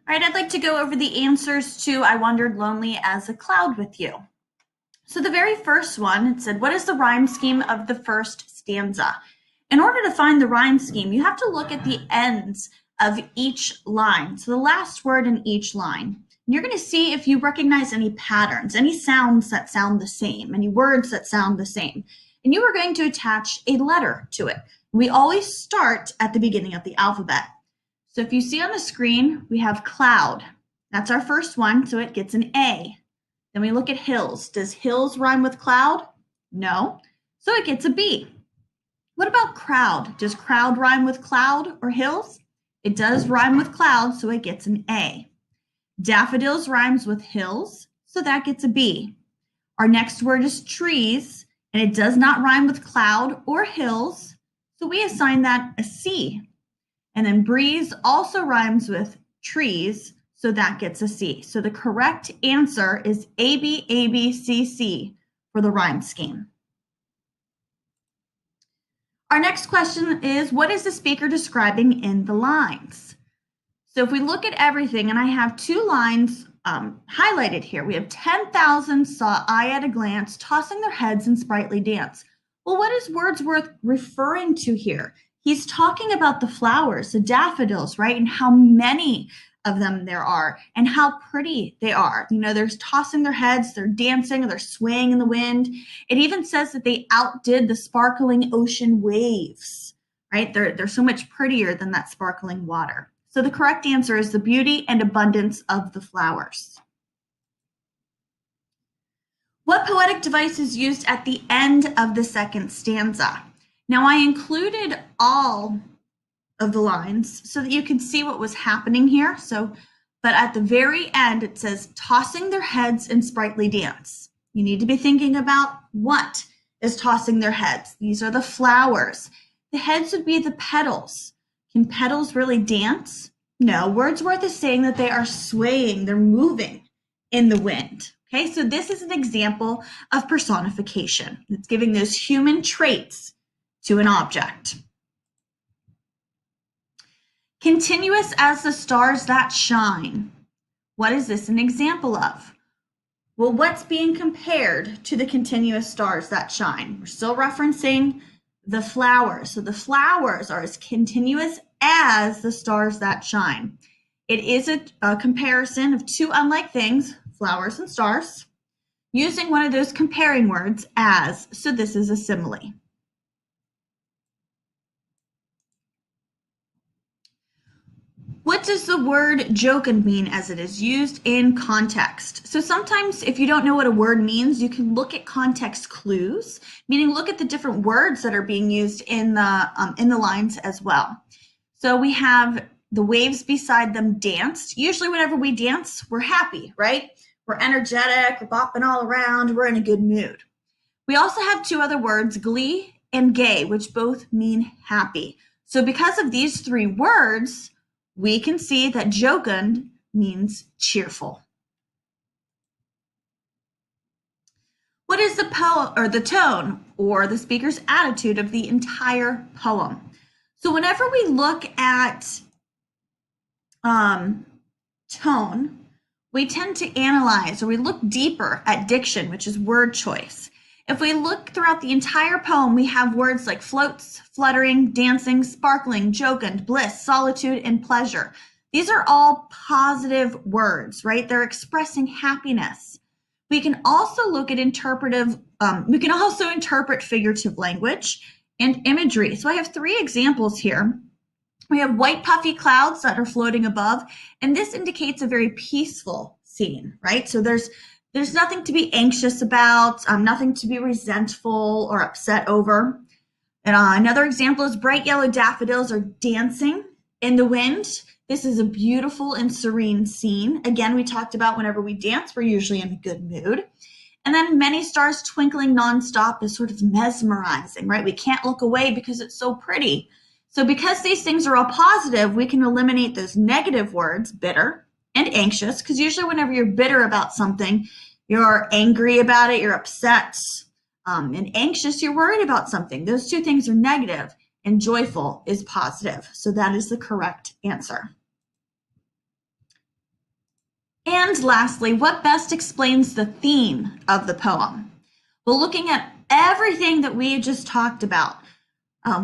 All right, I'd like to go over the answers to I Wandered Lonely as a Cloud with you. So the very first one, it said, what is the rhyme scheme of the first stanza? In order to find the rhyme scheme, you have to look at the ends of each line. So the last word in each line. And you're going to see if you recognize any patterns, any sounds that sound the same, any words that sound the same. And you are going to attach a letter to it. We always start at the beginning of the alphabet. So if you see on the screen, we have cloud. That's our first one, so it gets an A. Then we look at hills. Does hills rhyme with cloud? No, so it gets a B. What about crowd? Does crowd rhyme with cloud or hills? It does rhyme with cloud, so it gets an A. Daffodils rhymes with hills, so that gets a B. Our next word is trees, and it does not rhyme with cloud or hills, so we assign that a C. And then breeze also rhymes with trees, so that gets a C. So the correct answer is A, B, A, B, C, C for the rhyme scheme. Our next question is, what is the speaker describing in the lines? So if we look at everything, and I have two lines highlighted here. We have 10,000 saw I at a glance, tossing their heads in sprightly dance. Well, what is Wordsworth referring to here? He's talking about the flowers, the daffodils, right? And how many of them there are and how pretty they are. You know, they're tossing their heads, they're dancing, they're swaying in the wind. It even says that they outdid the sparkling ocean waves, right? They're so much prettier than that sparkling water. So the correct answer is the beauty and abundance of the flowers. What poetic device is used at the end of the second stanza? Now, I included all of the lines so that you can see what was happening here. But at the very end, it says, tossing their heads in sprightly dance. You need to be thinking about what is tossing their heads. These are the flowers. The heads would be the petals. Can petals really dance? No, Wordsworth is saying that they are swaying, they're moving in the wind. Okay, so this is an example of personification. It's giving those human traits to an object. Continuous as the stars that shine. What is this an example of? Well, what's being compared to the continuous stars that shine? We're still referencing the flowers. So the flowers are as continuous as the stars that shine. It is a comparison of two unlike things, flowers and stars, using one of those comparing words as, so this is a simile. What does the word jocund mean as it is used in context? So sometimes if you don't know what a word means, you can look at context clues, meaning look at the different words that are being used in the lines as well. So we have the waves beside them danced. Usually whenever we dance, we're happy, right? We're energetic, we're bopping all around, we're in a good mood. We also have two other words, glee and gay, which both mean happy. So because of these three words, we can see that jocund means cheerful. What is the tone or the speaker's attitude of the entire poem? So whenever we look at tone, we tend to analyze, or we look deeper at diction, which is word choice. If we look throughout the entire poem, we have words like floats, fluttering, dancing, sparkling, jocund, bliss, solitude, and pleasure. These are all positive words, right? They're expressing happiness. We can also look at we can also interpret figurative language and imagery. So I have three examples here. We have white puffy clouds that are floating above, and this indicates a very peaceful scene, right? So there's nothing to be anxious about, nothing to be resentful or upset over. And another example is bright yellow daffodils are dancing in the wind. This is a beautiful and serene scene. Again, we talked about whenever we dance, we're usually in a good mood. And then many stars twinkling nonstop is sort of mesmerizing, right? We can't look away because it's so pretty. So because these things are all positive, we can eliminate those negative words, bitter and anxious, because usually whenever you're bitter about something, you're angry about it, you're upset, and anxious, you're worried about something. Those two things are negative, and joyful is positive. So that is the correct answer. And lastly, what best explains the theme of the poem? Well, looking at everything that we just talked about,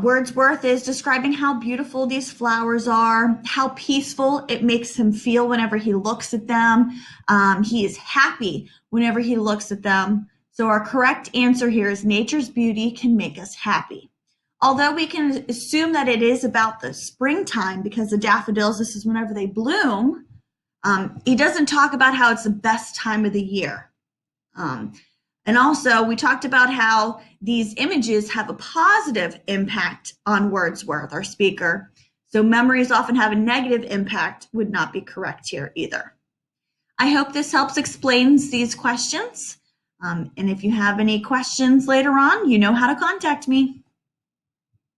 Wordsworth is describing how beautiful these flowers are, how peaceful it makes him feel whenever he looks at them. He is happy whenever he looks at them. So our correct answer here is nature's beauty can make us happy. Although we can assume that it is about the springtime because the daffodils, this is whenever they bloom, he doesn't talk about how it's the best time of the year. And also, we talked about how these images have a positive impact on Wordsworth, our speaker. So memories often have a negative impact, would not be correct here either. I hope this helps explains these questions. And if you have any questions later on, you know how to contact me.